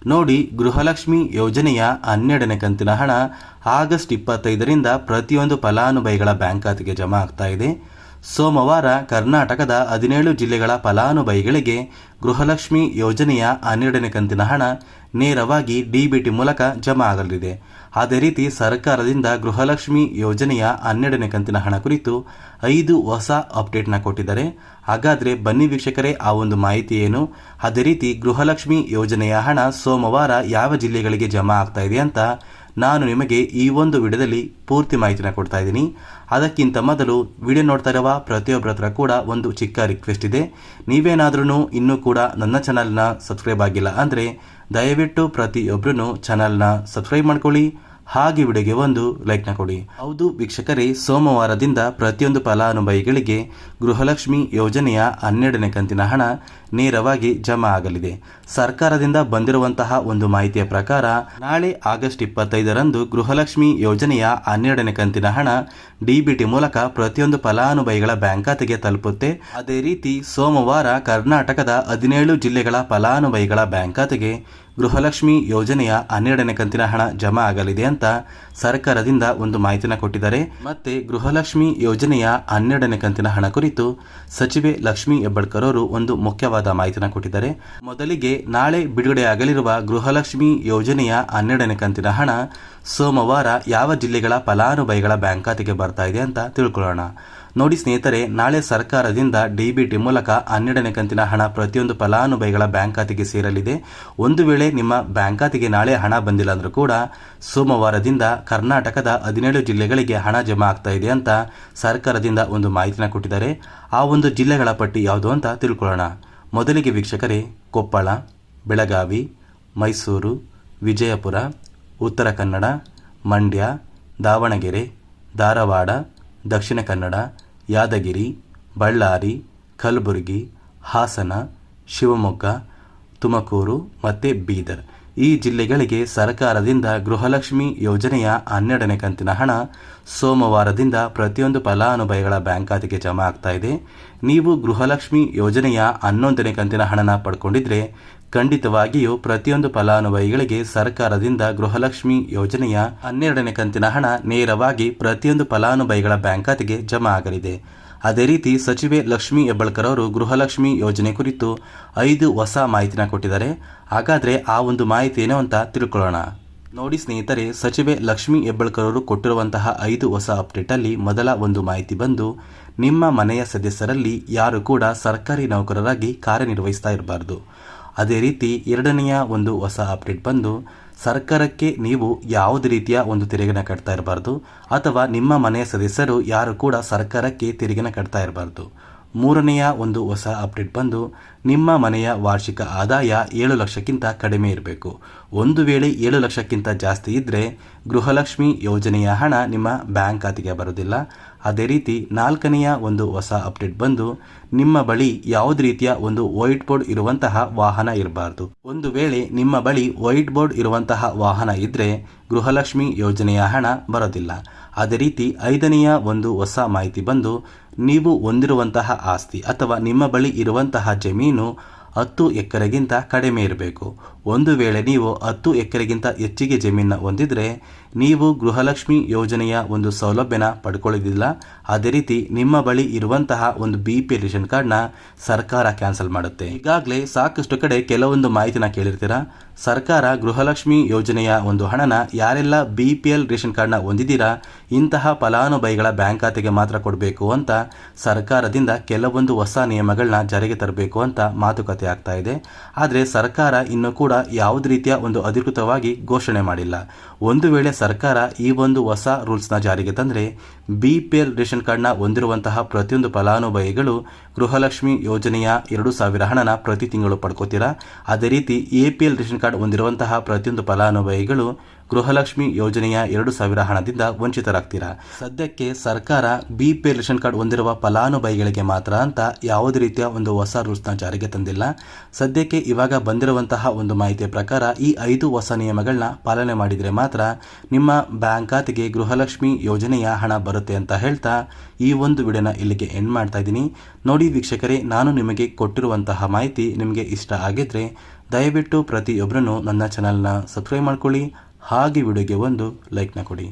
ನೋಡಿ, ಗೃಹಲಕ್ಷ್ಮಿ ಯೋಜನೆಯ 12ನೇ ಕಂತಿನ ಹಣ ಆಗಸ್ಟ್ 25ರಿಂದ ಪ್ರತಿಯೊಂದು ಫಲಾನುಭವಿಗಳ ಬ್ಯಾಂಕ್ ಖಾತೆಗೆ ಜಮಾ ಆಗ್ತಾ ಇದೆ. ಸೋಮವಾರ ಕರ್ನಾಟಕದ 17 ಜಿಲ್ಲೆಗಳ ಫಲಾನುಭವಿಗಳಿಗೆ ಗೃಹಲಕ್ಷ್ಮಿ ಯೋಜನೆಯ 12ನೇ ಕಂತಿನ ಹಣ ನೇರವಾಗಿ ಡಿಬಿಟಿ ಮೂಲಕ ಜಮಾ ಆಗಲಿದೆ. ಅದೇ ರೀತಿ ಸರ್ಕಾರದಿಂದ ಗೃಹಲಕ್ಷ್ಮಿ ಯೋಜನೆಯ 12ನೇ ಕಂತಿನ ಹಣ ಕುರಿತು 5 ಹೊಸ ಅಪ್ಡೇಟ್ನ ಕೊಟ್ಟಿದ್ದಾರೆ. ಹಾಗಾದರೆ ಬನ್ನಿ ವೀಕ್ಷಕರೇ, ಆ ಒಂದು ಮಾಹಿತಿ ಏನು, ಅದೇ ರೀತಿ ಗೃಹಲಕ್ಷ್ಮಿ ಯೋಜನೆಯ ಹಣ ಸೋಮವಾರ ಯಾವ ಜಿಲ್ಲೆಗಳಿಗೆ ಜಮಾ ಆಗ್ತಾ ಇದೆ ಅಂತ ನಾನು ನಿಮಗೆ ಈ ಒಂದು ವಿಡಿಯೋದಲ್ಲಿ ಪೂರ್ತಿ ಮಾಹಿತಿನ ಕೊಡ್ತಾ ಇದ್ದೀನಿ. ಅದಕ್ಕಿಂತ ಮೊದಲು ವಿಡಿಯೋ ನೋಡ್ತಾ ಇರುವ ಪ್ರತಿಯೊಬ್ಬರ ಹತ್ರ ಕೂಡ ಒಂದು ಚಿಕ್ಕ ರಿಕ್ವೆಸ್ಟ್ ಇದೆ. ನೀವೇನಾದ್ರೂ ಇನ್ನೂ ಕೂಡ ನನ್ನ ಚಾನಲ್ನ ಸಬ್ಸ್ಕ್ರೈಬ್ ಆಗಿಲ್ಲ ಅಂದರೆ ದಯವಿಟ್ಟು ಪ್ರತಿಯೊಬ್ಬರೂ ಚಾನಲ್ನ ಸಬ್ಸ್ಕ್ರೈಬ್ ಮಾಡ್ಕೊಳ್ಳಿ, ಹಾಗೆ ವಿಡಿಯೋಗೆ ಒಂದು ಲೈಕ್ನ ಕೊಡಿ. ಹೌದು ವೀಕ್ಷಕರೇ, ಸೋಮವಾರದಿಂದ ಪ್ರತಿಯೊಂದು ಫಲಾನುಭವಿಗಳಿಗೆ ಗೃಹಲಕ್ಷ್ಮಿ ಯೋಜನೆಯ 12ನೇ ಕಂತಿನ ಹಣ ನೇರವಾಗಿ ಜಮಾ ಆಗಲಿದೆ. ಸರ್ಕಾರದಿಂದ ಬಂದಿರುವಂತಹ ಒಂದು ಮಾಹಿತಿಯ ಪ್ರಕಾರ ನಾಳೆ ಆಗಸ್ಟ್ 25ರಂದು ಗೃಹಲಕ್ಷ್ಮಿ ಯೋಜನೆಯ 12ನೇ ಕಂತಿನ ಹಣ ಡಿಬಿಟಿ ಮೂಲಕ ಪ್ರತಿಯೊಂದು ಫಲಾನುಭವಿಗಳ ಬ್ಯಾಂಕ್ ಖಾತೆಗೆ ತಲುಪುತ್ತೆ. ಅದೇ ರೀತಿ ಸೋಮವಾರ ಕರ್ನಾಟಕದ 17 ಜಿಲ್ಲೆಗಳ ಫಲಾನುಭವಿಗಳ ಬ್ಯಾಂಕ್ ಖಾತೆಗೆ ಗೃಹಲಕ್ಷ್ಮಿ ಯೋಜನೆಯ 12ನೇ ಕಂತಿನ ಹಣ ಜಮಾ ಆಗಲಿದೆ ಅಂತ ಸರ್ಕಾರದಿಂದ ಒಂದು ಮಾಹಿತಿನ ಕೊಟ್ಟಿದ್ದಾರೆ. ಮತ್ತೆ ಗೃಹಲಕ್ಷ್ಮಿ ಯೋಜನೆಯ 12ನೇ ಕಂತಿನ ಹಣ ಕುರಿತು ಸಚಿವೆ ಲಕ್ಷ್ಮಿ ಹೆಬ್ಬಾಳ್ಕರ್ ಅವರು ಒಂದು ಮುಖ್ಯವಾದ ಮಾಹಿತಿನ ಕೊಟ್ಟಿದ್ದಾರೆ. ಮೊದಲಿಗೆ ನಾಳೆ ಬಿಡುಗಡೆಯಾಗಲಿರುವ ಗೃಹಲಕ್ಷ್ಮಿ ಯೋಜನೆಯ 12ನೇ ಕಂತಿನ ಹಣ ಸೋಮವಾರ ಯಾವ ಜಿಲ್ಲೆಗಳ ಫಲಾನುಭವಿಗಳ ಬ್ಯಾಂಕ್ ಖಾತೆಗೆ ಬರ್ತಾ ಇದೆ ಅಂತ ತಿಳ್ಕೊಳ್ಳೋಣ. ನೋಡಿ ಸ್ನೇಹಿತರೆ, ನಾಳೆ ಸರ್ಕಾರದಿಂದ ಡಿಬಿಟಿ ಮೂಲಕ 12ನೇ ಕಂತಿನ ಹಣ ಪ್ರತಿಯೊಂದು ಫಲಾನುಭವಿಗಳ ಬ್ಯಾಂಕ್ ಖಾತೆಗೆ ಸೇರಲಿದೆ. ಒಂದು ವೇಳೆ ನಿಮ್ಮ ಬ್ಯಾಂಕ್ ಖಾತೆಗೆ ನಾಳೆ ಹಣ ಬಂದಿಲ್ಲ ಅಂದರೂ ಕೂಡ ಸೋಮವಾರದಿಂದ ಕರ್ನಾಟಕದ 17 ಜಿಲ್ಲೆಗಳಿಗೆ ಹಣ ಜಮಾ ಆಗ್ತಾ ಇದೆ ಅಂತ ಸರ್ಕಾರದಿಂದ ಒಂದು ಮಾಹಿತಿನ ಕೊಟ್ಟಿದ್ದಾರೆ. ಆ ಒಂದು ಜಿಲ್ಲೆಗಳ ಪಟ್ಟಿ ಯಾವುದು ಅಂತ ತಿಳ್ಕೊಳ್ಳೋಣ. ಮೊದಲಿಗೆ ವೀಕ್ಷಕರೇ, ಕೊಪ್ಪಳ, ಬೆಳಗಾವಿ, ಮೈಸೂರು, ವಿಜಯಪುರ, ಉತ್ತರ ಕನ್ನಡ, ಮಂಡ್ಯ, ದಾವಣಗೆರೆ, ಧಾರವಾಡ, ದಕ್ಷಿಣ ಕನ್ನಡ, ಯಾದಗಿರಿ, ಬಳ್ಳಾರಿ, ಕಲಬುರಗಿ, ಹಾಸನ, ಶಿವಮೊಗ್ಗ, ತುಮಕೂರು ಮತ್ತು ಬೀದರ್ ಈ ಜಿಲ್ಲೆಗಳಿಗೆ ಸರ್ಕಾರದಿಂದ ಗೃಹಲಕ್ಷ್ಮಿ ಯೋಜನೆಯ 12ನೇ ಕಂತಿನ ಹಣ ಸೋಮವಾರದಿಂದ ಪ್ರತಿಯೊಂದು ಫಲಾನುಭವಿಗಳ ಬ್ಯಾಂಕ್ ಖಾತೆಗೆ ಜಮಾ ಆಗ್ತಾ ಇದೆ. ನೀವು ಗೃಹಲಕ್ಷ್ಮಿ ಯೋಜನೆಯ 11ನೇ ಕಂತಿನ ಹಣನ ಪಡ್ಕೊಂಡಿದ್ರೆ ಖಂಡಿತವಾಗಿಯೂ ಪ್ರತಿಯೊಂದು ಫಲಾನುಭವಿಗಳಿಗೆ ಸರ್ಕಾರದಿಂದ ಗೃಹಲಕ್ಷ್ಮಿ ಯೋಜನೆಯ 12ನೇ ಕಂತಿನ ಹಣ ನೇರವಾಗಿ ಪ್ರತಿಯೊಂದು ಫಲಾನುಭವಿಗಳ ಬ್ಯಾಂಕ್ ಖಾತೆಗೆ ಜಮಾ ಆಗಲಿದೆ. ಅದೇ ರೀತಿ ಸಚಿವೆ ಲಕ್ಷ್ಮಿ ಹೆಬ್ಬಾಳ್ಕರ್ ಅವರು ಗೃಹಲಕ್ಷ್ಮಿ ಯೋಜನೆ ಕುರಿತು 5 ಹೊಸ ಮಾಹಿತಿನ ಕೊಟ್ಟಿದ್ದಾರೆ. ಹಾಗಾದರೆ ಆ ಒಂದು ಮಾಹಿತಿ ಏನು ಅಂತ ತಿಳ್ಕೊಳ್ಳೋಣ. ನೋಡಿ ಸ್ನೇಹಿತರೆ, ಸಚಿವೆ ಲಕ್ಷ್ಮಿ ಹೆಬ್ಬಾಳ್ಕರ್ ಅವರು ಕೊಟ್ಟಿರುವಂತಹ 5 ಹೊಸ ಅಪ್ಡೇಟಲ್ಲಿ ಮೊದಲ ಒಂದು ಮಾಹಿತಿ ಬಂದು, ನಿಮ್ಮ ಮನೆಯ ಸದಸ್ಯರಲ್ಲಿ ಯಾರು ಕೂಡ ಸರ್ಕಾರಿ ನೌಕರರಾಗಿ ಕಾರ್ಯನಿರ್ವಹಿಸ್ತಾ ಇರಬಾರ್ದು. ಅದೇ ರೀತಿ ಎರಡನೆಯ ಒಂದು ಹೊಸ ಅಪ್ಡೇಟ್ ಬಂದು, ಸರ್ಕಾರಕ್ಕೆ ನೀವು ಯಾವುದೇ ರೀತಿಯ ಒಂದು ತೆರಿಗೆನ ಕಟ್ತಾ ಇರಬಾರ್ದು, ಅಥವಾ ನಿಮ್ಮ ಮನೆಯ ಸದಸ್ಯರು ಯಾರು ಕೂಡ ಸರ್ಕಾರಕ್ಕೆ ತೆರಿಗೆನ ಕಟ್ತಾ ಇರಬಾರ್ದು. ಮೂರನೆಯ ಒಂದು ಹೊಸ ಅಪ್ಡೇಟ್ ಬಂದು, ನಿಮ್ಮ ಮನೆಯ ವಾರ್ಷಿಕ ಆದಾಯ 7 ಲಕ್ಷಕ್ಕಿಂತ ಕಡಿಮೆ ಇರಬೇಕು. ಒಂದು ವೇಳೆ 7 ಲಕ್ಷಕ್ಕಿಂತ ಜಾಸ್ತಿ ಇದ್ದರೆ ಗೃಹಲಕ್ಷ್ಮಿ ಯೋಜನೆಯ ಹಣ ನಿಮ್ಮ ಬ್ಯಾಂಕ್ ಖಾತೆಗೆ ಬರೋದಿಲ್ಲ. ಅದೇ ರೀತಿ ನಾಲ್ಕನೆಯ ಒಂದು ಹೊಸ ಅಪ್ಡೇಟ್ ಬಂದು, ನಿಮ್ಮ ಬಳಿ ಯಾವುದೇ ರೀತಿಯ ಒಂದು ವೈಟ್ ಬೋರ್ಡ್ ಇರುವಂತಹ ವಾಹನ ಇರಬಾರ್ದು. ಒಂದು ವೇಳೆ ನಿಮ್ಮ ಬಳಿ ವೈಟ್ ಬೋರ್ಡ್ ಇರುವಂತಹ ವಾಹನ ಇದ್ದರೆ ಗೃಹಲಕ್ಷ್ಮಿ ಯೋಜನೆಯ ಹಣ ಬರೋದಿಲ್ಲ. ಅದೇ ರೀತಿ 5ನೆಯ ಒಂದು ಹೊಸ ಮಾಹಿತಿ ಬಂದು, ನೀವು ಹೊಂದಿರುವಂತಹ ಆಸ್ತಿ ಅಥವಾ ನಿಮ್ಮ ಬಳಿ ಇರುವಂತಹ ಜಮೀನು 10 ಎಕರೆಗಿಂತ ಕಡಿಮೆ ಇರಬೇಕು. ಒಂದು ವೇಳೆ ನೀವು 10 ಎಕರೆಗಿಂತ ಹೆಚ್ಚಿಗೆ ಜಮೀನನ್ನು ಹೊಂದಿದ್ರೆ ನೀವು ಗೃಹಲಕ್ಷ್ಮಿ ಯೋಜನೆಯ ಒಂದು ಸೌಲಭ್ಯನ ಪಡ್ಕೊಳ್ಳೋದಿಲ್ಲ. ಅದೇ ರೀತಿ ನಿಮ್ಮ ಬಳಿ ಇರುವಂತಹ ಒಂದು BPL ರೇಷನ್ ಕಾರ್ಡ್ನ ಸರ್ಕಾರ ಕ್ಯಾನ್ಸಲ್ ಮಾಡುತ್ತೆ. ಈಗಾಗಲೇ ಸಾಕಷ್ಟು ಕಡೆ ಕೆಲವೊಂದು ಮಾಹಿತಿನ ಕೇಳಿರ್ತೀರ. ಸರ್ಕಾರ ಗೃಹಲಕ್ಷ್ಮಿ ಯೋಜನೆಯ ಒಂದು ಹಣನ ಯಾರೆಲ್ಲ BPL ರೇಷನ್ ಕಾರ್ಡ್ನ ಹೊಂದಿದ್ದೀರಾ ಇಂತಹ ಫಲಾನುಭವಿಗಳ ಬ್ಯಾಂಕ್ ಖಾತೆಗೆ ಮಾತ್ರ ಕೊಡಬೇಕು ಅಂತ ಸರ್ಕಾರದಿಂದ ಕೆಲವೊಂದು ಹೊಸ ನಿಯಮಗಳನ್ನ ಜಾರಿಗೆ ತರಬೇಕು ಅಂತ ಮಾತುಕತೆ ಆಗ್ತಾ ಇದೆ. ಆದರೆ ಸರ್ಕಾರ ಇನ್ನೂ ಕೂಡ ಯಾವುದೇ ರೀತಿಯ ಒಂದು ಅಧಿಕೃತವಾಗಿ ಘೋಷಣೆ ಮಾಡಿಲ್ಲ. ಒಂದು ವೇಳೆ ಸರ್ಕಾರ ಈ ಒಂದು ಹೊಸ ರೂಲ್ಸ್ನ ಜಾರಿಗೆ ತಂದರೆ BPL ರೇಷನ್ ಕಾರ್ಡ್ನ ಹೊಂದಿರುವಂತಹ ಪ್ರತಿಯೊಂದು ಫಲಾನುಭವಿಗಳು ಗೃಹಲಕ್ಷ್ಮಿ ಯೋಜನೆಯ 2,000 ಹಣನ ಪ್ರತಿ ತಿಂಗಳು ಪಡ್ಕೋತೀರಾ. ಅದೇ ರೀತಿ APL ರೇಷನ್ ಕಾರ್ಡ್ ಹೊಂದಿರುವಂತಹ ಪ್ರತಿಯೊಂದು ಫಲಾನುಭವಿಗಳು ಗೃಹಲಕ್ಷ್ಮಿ ಯೋಜನೆಯ 2,000 ಹಣದಿಂದ ವಂಚಿತರಾಗ್ತೀರಾ. ಸದ್ಯಕ್ಕೆ ಸರ್ಕಾರ BPL ರೇಷನ್ ಕಾರ್ಡ್ ಹೊಂದಿರುವ ಫಲಾನುಭವಿಗಳಿಗೆ ಮಾತ್ರ ಅಂತ ಯಾವುದೇ ರೀತಿಯ ಒಂದು ಹೊಸ ರೂಲ್ಸ್ನ ಜಾರಿಗೆ ತಂದಿಲ್ಲ. ಸದ್ಯಕ್ಕೆ ಇವಾಗ ಬಂದಿರುವಂತಹ ಒಂದು ಮಾಹಿತಿಯ ಪ್ರಕಾರ ಈ 5 ಹೊಸ ನಿಯಮಗಳನ್ನ ಪಾಲನೆ ಮಾಡಿದರೆ ಮಾತ್ರ ನಿಮ್ಮ ಬ್ಯಾಂಕ್ ಖಾತೆಗೆ ಗೃಹಲಕ್ಷ್ಮಿ ಯೋಜನೆಯ ಹಣ ಬರುತ್ತೆ ಅಂತ ಹೇಳ್ತಾ ಈ ಒಂದು ವಿಡಿಯೋನ ಇಲ್ಲಿಗೆ ಎಂಡ್ ಮಾಡ್ತಾ ಇದ್ದೀನಿ. ನೋಡಿ ವೀಕ್ಷಕರೇ, ನಾನು ನಿಮಗೆ ಕೊಟ್ಟಿರುವಂತಹ ಮಾಹಿತಿ ನಿಮಗೆ ಇಷ್ಟ ಆಗಿದ್ರೆ ದಯವಿಟ್ಟು ಪ್ರತಿಯೊಬ್ಬರೂ ನನ್ನ ಚಾನಲ್ನ ಸಬ್ಸ್ಕ್ರೈಬ್ ಮಾಡ್ಕೊಳ್ಳಿ, ಹಾಗೆ ವಿಡಿಯೋಗೆ ಒಂದು ಲೈಕ್ನ ಕೊಡಿ.